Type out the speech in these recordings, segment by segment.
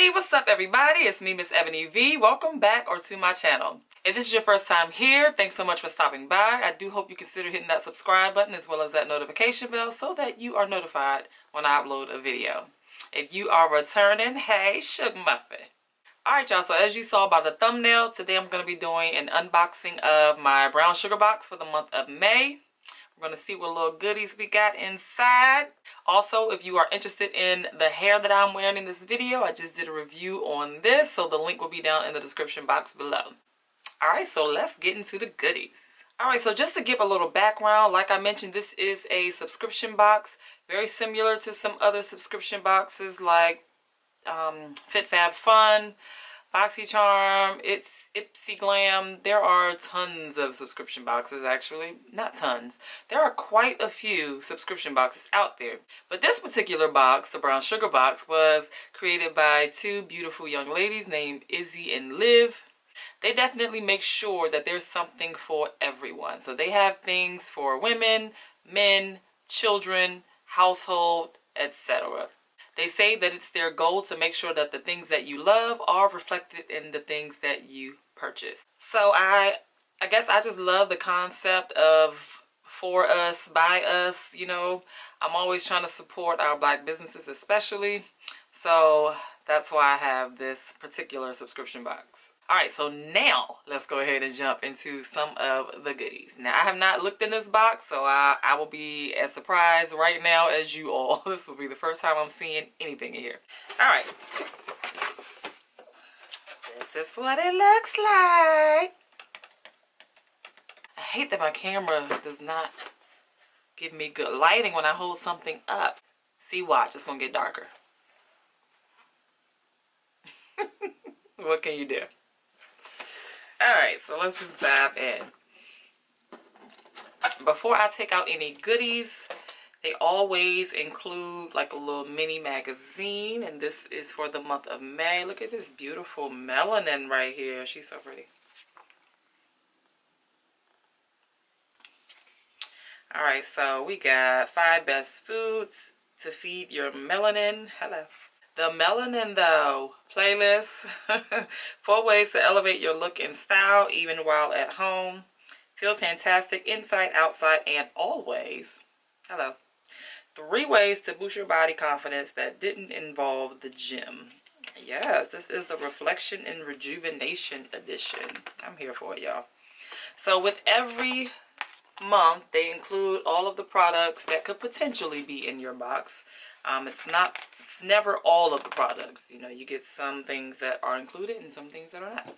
Hey, what's up everybody? It's me, Miss Ebony V. Welcome back or to my channel. If this is your first time here, thanks so much for stopping by. I do hope you consider hitting that subscribe button as well as that notification bell so that you are notified when I upload a video. If you are returning, hey, Sugar Muffin. Alright y'all, so as you saw by the thumbnail, today I'm going to be doing an unboxing of my brown sugar box for the month of May. We're going to see what little goodies we got inside. Also, if you are interested in the hair that I'm wearing in this video, I just did a review on this, so the link will be down in the description box below. Alright, so let's get into the goodies. Alright, so just to give a little background, like I mentioned, this is a subscription box, very similar to some other subscription boxes like Fit Fab Fun, BoxyCharm, it's Ipsy Glam. There are tons of subscription boxes, actually. Not tons. There are quite a few subscription boxes out there. But this particular box, the brown sugar box, was created by two beautiful young ladies named Izzy and Liv. They definitely make sure that there's something for everyone. So they have things for women, men, children, household, etc. They say that it's their goal to make sure that the things that you love are reflected in the things that you purchase. So I guess I just love the concept of for us, by us, you know. I'm always trying to support our black businesses especially. So that's why I have this particular subscription box. Alright, so now let's go ahead and jump into some of the goodies. Now, I have not looked in this box, so I will be as surprised right now as you all. This will be the first time I'm seeing anything in here. Alright. This is what it looks like. I hate that my camera does not give me good lighting when I hold something up. See, watch, it's going to get darker. What can you do? Alright, so let's just dive in. Before I take out any goodies, they always include like a little mini magazine, and this is for the month of May. Look at this beautiful melanin right here. She's so pretty. Alright, so we got 5 best foods to feed your melanin. Hello. The Melanin Though playlist. 4 ways to elevate your look and style even while at home. Feel fantastic inside, outside, and always. Hello. 3 ways to boost your body confidence that didn't involve the gym. Yes, this is the Reflection and Rejuvenation edition. I'm here for it, y'all. So with every month, they include all of the products that could potentially be in your box. It's never all of the products. You know, you get some things that are included and some things that are not.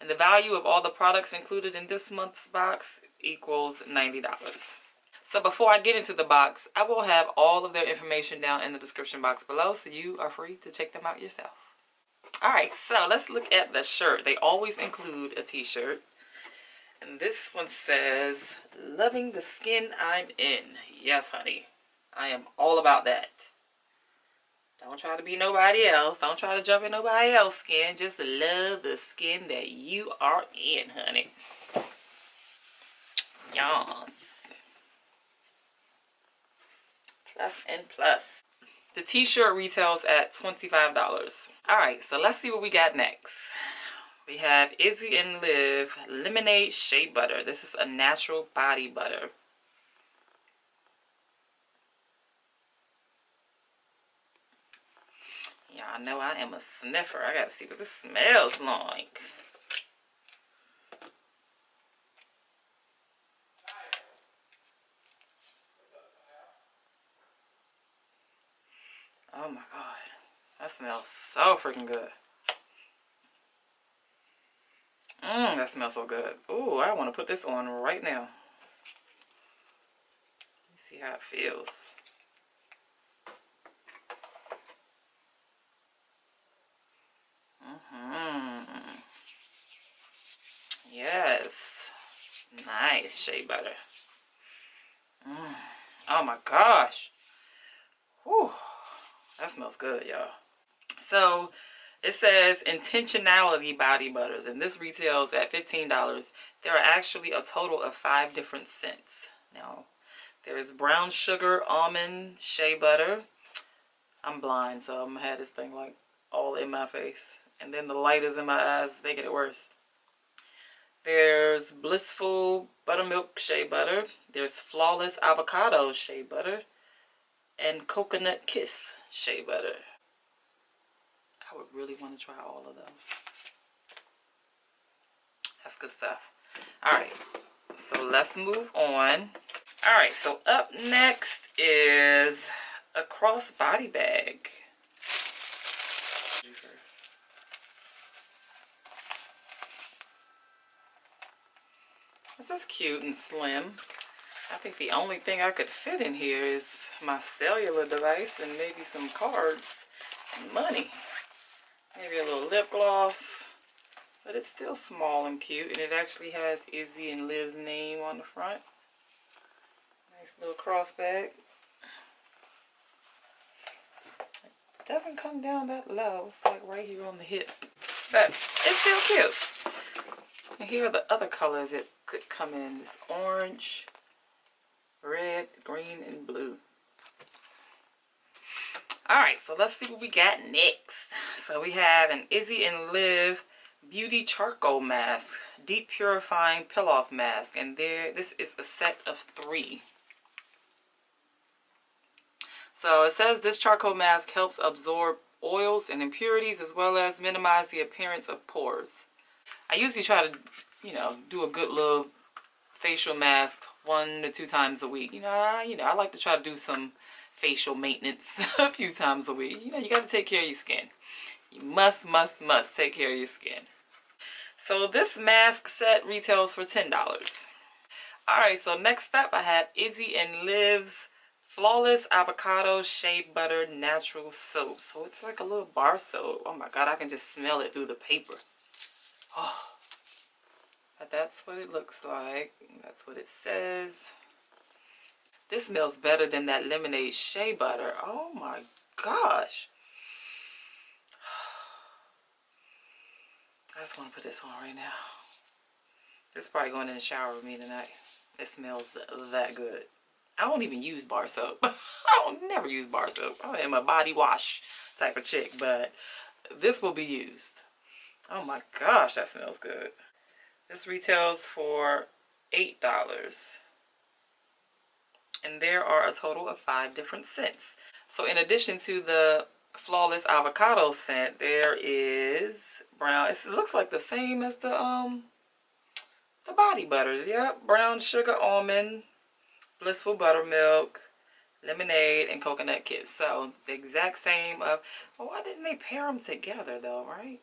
And the value of all the products included in this month's box equals $90. So before I get into the box, I will have all of their information down in the description box below, so you are free to check them out yourself. Alright, so let's look at the shirt. They always include a t-shirt. And this one says, "Loving the skin I'm in." Yes, honey. I am all about that. Don't try to be nobody else. Don't try to jump in nobody else's skin. Just love the skin that you are in, honey. Yes. Plus and plus. The t-shirt retails at $25. Alright, so let's see what we got next. We have Izzy and Liv Lemonade Shea Butter. This is a natural body butter. Y'all know I am a sniffer. I gotta see what this smells like. Oh my god. That smells so freaking good. That smells so good. Ooh, I want to put this on right now. Let's see how it feels. Yes. Nice shea butter. Oh my gosh. Whew. That smells good, y'all. So it says intentionality body butters, and this retails at $15. There are actually a total of 5 different scents. Now, there is brown sugar almond shea butter. I'm blind, so I'm gonna have this thing like all in my face. And then the light is in my eyes, making it worse. There's Blissful Buttermilk Shea Butter. There's Flawless Avocado Shea Butter. And Coconut Kiss Shea Butter. I would really want to try all of those. That's good stuff. Alright, so let's move on. Alright, so up next is a crossbody bag. This is cute and slim. I think the only thing I could fit in here is my cellular device and maybe some cards and money. Maybe a little lip gloss. But it's still small and cute, and it actually has Izzy and Liv's name on the front. Nice little cross bag. It doesn't come down that low. It's like right here on the hip. But it's still cute. And here are the other colors it could come in. This orange, red, green, and blue. Alright, so let's see what we got next. So we have an Izzy and Liv Beauty Charcoal Mask. Deep Purifying Peel-Off Mask. And this is a set of 3. So it says this charcoal mask helps absorb oils and impurities as well as minimize the appearance of pores. I usually try to, do a good little facial mask 1 to 2 times a week. I like to try to do some facial maintenance a few times a week. You got to take care of your skin. You must take care of your skin. So this mask set retails for $10. Alright, so next up I have Izzy and Liv's Flawless Avocado Shea Butter Natural Soap. So it's like a little bar soap. Oh my god, I can just smell it through the paper. Oh. But that's what it looks like. That's what it says. This smells better than that lemonade shea butter. Oh my gosh. I just want to put this on right now. This is probably going in the shower with me tonight. It smells that good. I don't even use bar soap. I don't never use bar soap. I am a body wash type of chick, but this will be used. Oh my gosh, that smells good. This retails for $8. And there are a total of 5 different scents. So in addition to the Flawless Avocado scent, there is brown. It looks like the same as the body butters. Yep, brown sugar almond, blissful buttermilk, lemonade, and coconut kiss. So the exact same of. Well, why didn't they pair them together though, right?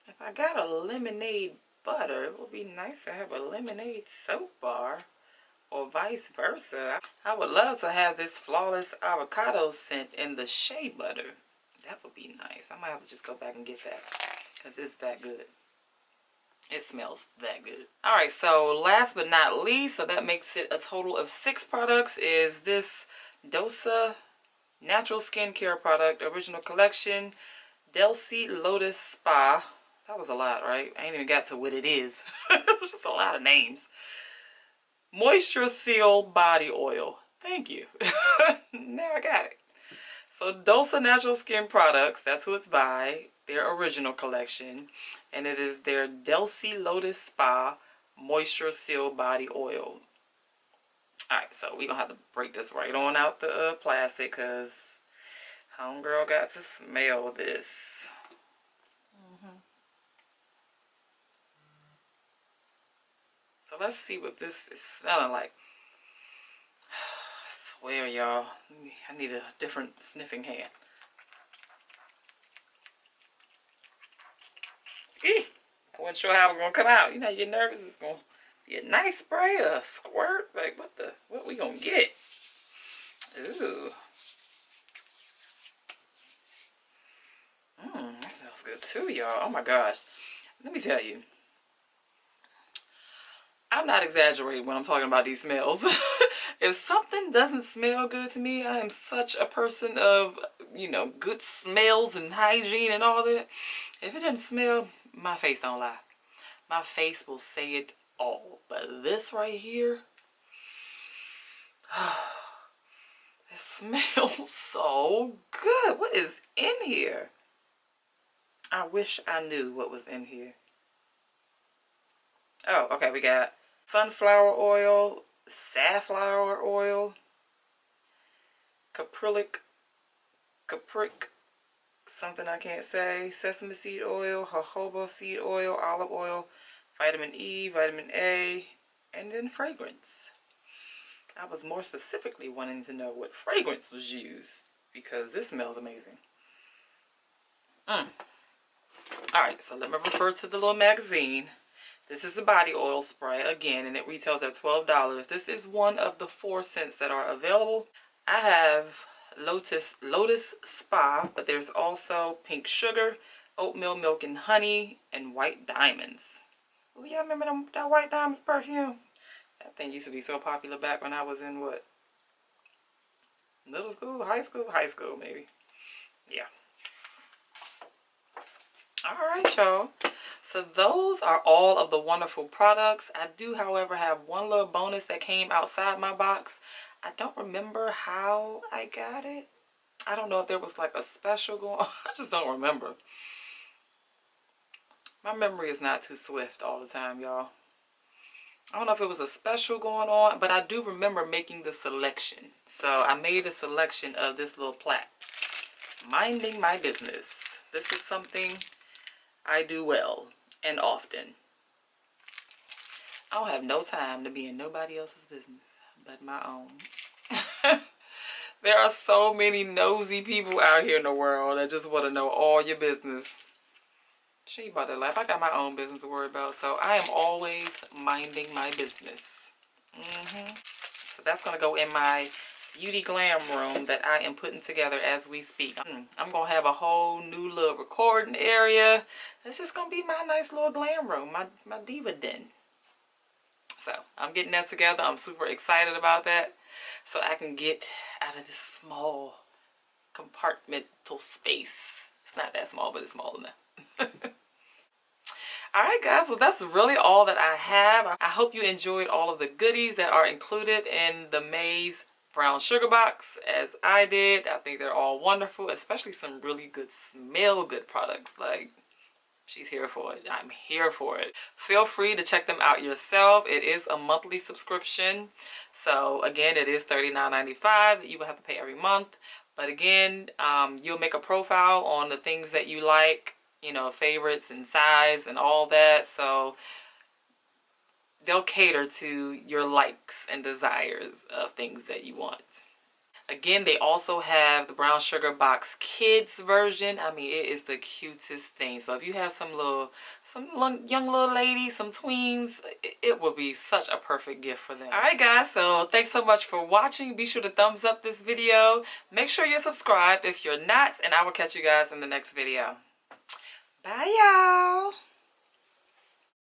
If I got a lemonade butter, it would be nice to have a lemonade soap bar. Or vice versa. I would love to have this Flawless Avocado scent in the shea butter. That would be nice. I might have to just go back and get that. Because it's that good. It smells that good. Alright, so last but not least, so that makes it a total of 6 products, is this Delsie Natural Skincare Product Original Collection Delsie Lotus Spa. That was a lot, right? I ain't even got to what it is. It was just a lot of names. Moisture Seal Body Oil. Thank you. Now I got it. So Delsie Natural Skin Products, that's who it's by, their original collection. And it is their Delsie Lotus Spa Moisture Seal Body Oil. Alright, so we're going to have to break this right on out the plastic because homegirl got to smell this. So let's see what this is smelling like. I swear, y'all, I need a different sniffing hand. Eeh, I wasn't sure how it was going to come out. You're nervous. It's going to be a nice spray, a squirt. Like, what we going to get? Ooh. That smells good too, y'all. Oh my gosh. Let me tell you. I'm not exaggerating when I'm talking about these smells. If something doesn't smell good to me, I am such a person of, good smells and hygiene and all that. If it doesn't smell, my face don't lie. My face will say it all. But this right here, it smells so good. What is in here? I wish I knew what was in here. Oh, okay, we got sunflower oil, safflower oil, caprylic, something I can't say, sesame seed oil, jojoba seed oil, olive oil, vitamin E, vitamin A, and then fragrance. I was more specifically wanting to know what fragrance was used because this smells amazing. Alright, so let me refer to the little magazine. This is a body oil spray again, and it retails at $12. This is one of the 4 scents that are available. I have Lotus Spa, but there's also pink sugar, oatmeal milk and honey, and white diamonds. Oh, y'all remember that white diamonds perfume? That thing used to be so popular back when I was in what? Middle school, high school? High school, maybe. Yeah. Alright, y'all. So those are all of the wonderful products. I do, however, have one little bonus that came outside my box. I don't remember how I got it. I don't know if there was like a special going on. I just don't remember. My memory is not too swift all the time, y'all. I don't know if it was a special going on, but I do remember making the selection. So I made a selection of this little plaque. Minding my business. This is something I do well and often. I don't have no time to be in nobody else's business but my own. There are so many nosy people out here in the world that just want to know all your business. She about to laugh. I got my own business to worry about, so I am always minding my business. So that's going to go in my beauty glam room that I am putting together as we speak. I'm going to have a whole new little recording area. It's just going to be my nice little glam room, my diva den. So I'm getting that together. I'm super excited about that. So I can get out of this small compartmental space. It's not that small, but it's small enough. Alright guys, well that's really all that I have. I hope you enjoyed all of the goodies that are included in the May's brown sugar box as I did. I think they're all wonderful, especially some really good smell good products. Like, she's here for it. I'm here for it. Feel free to check them out yourself. It is a monthly subscription. So again, it is $39.95 that you will have to pay every month. But again, you'll make a profile on the things that you like, you know, favorites and size and all that. So they'll cater to your likes and desires of things that you want. Again, they also have the brown sugar box kids version. I mean, it is the cutest thing. So if you have some young little ladies, some tweens, it will be such a perfect gift for them. Alright guys, so thanks so much for watching. Be sure to thumbs up this video. Make sure you're subscribed if you're not, and I will catch you guys in the next video. Bye y'all.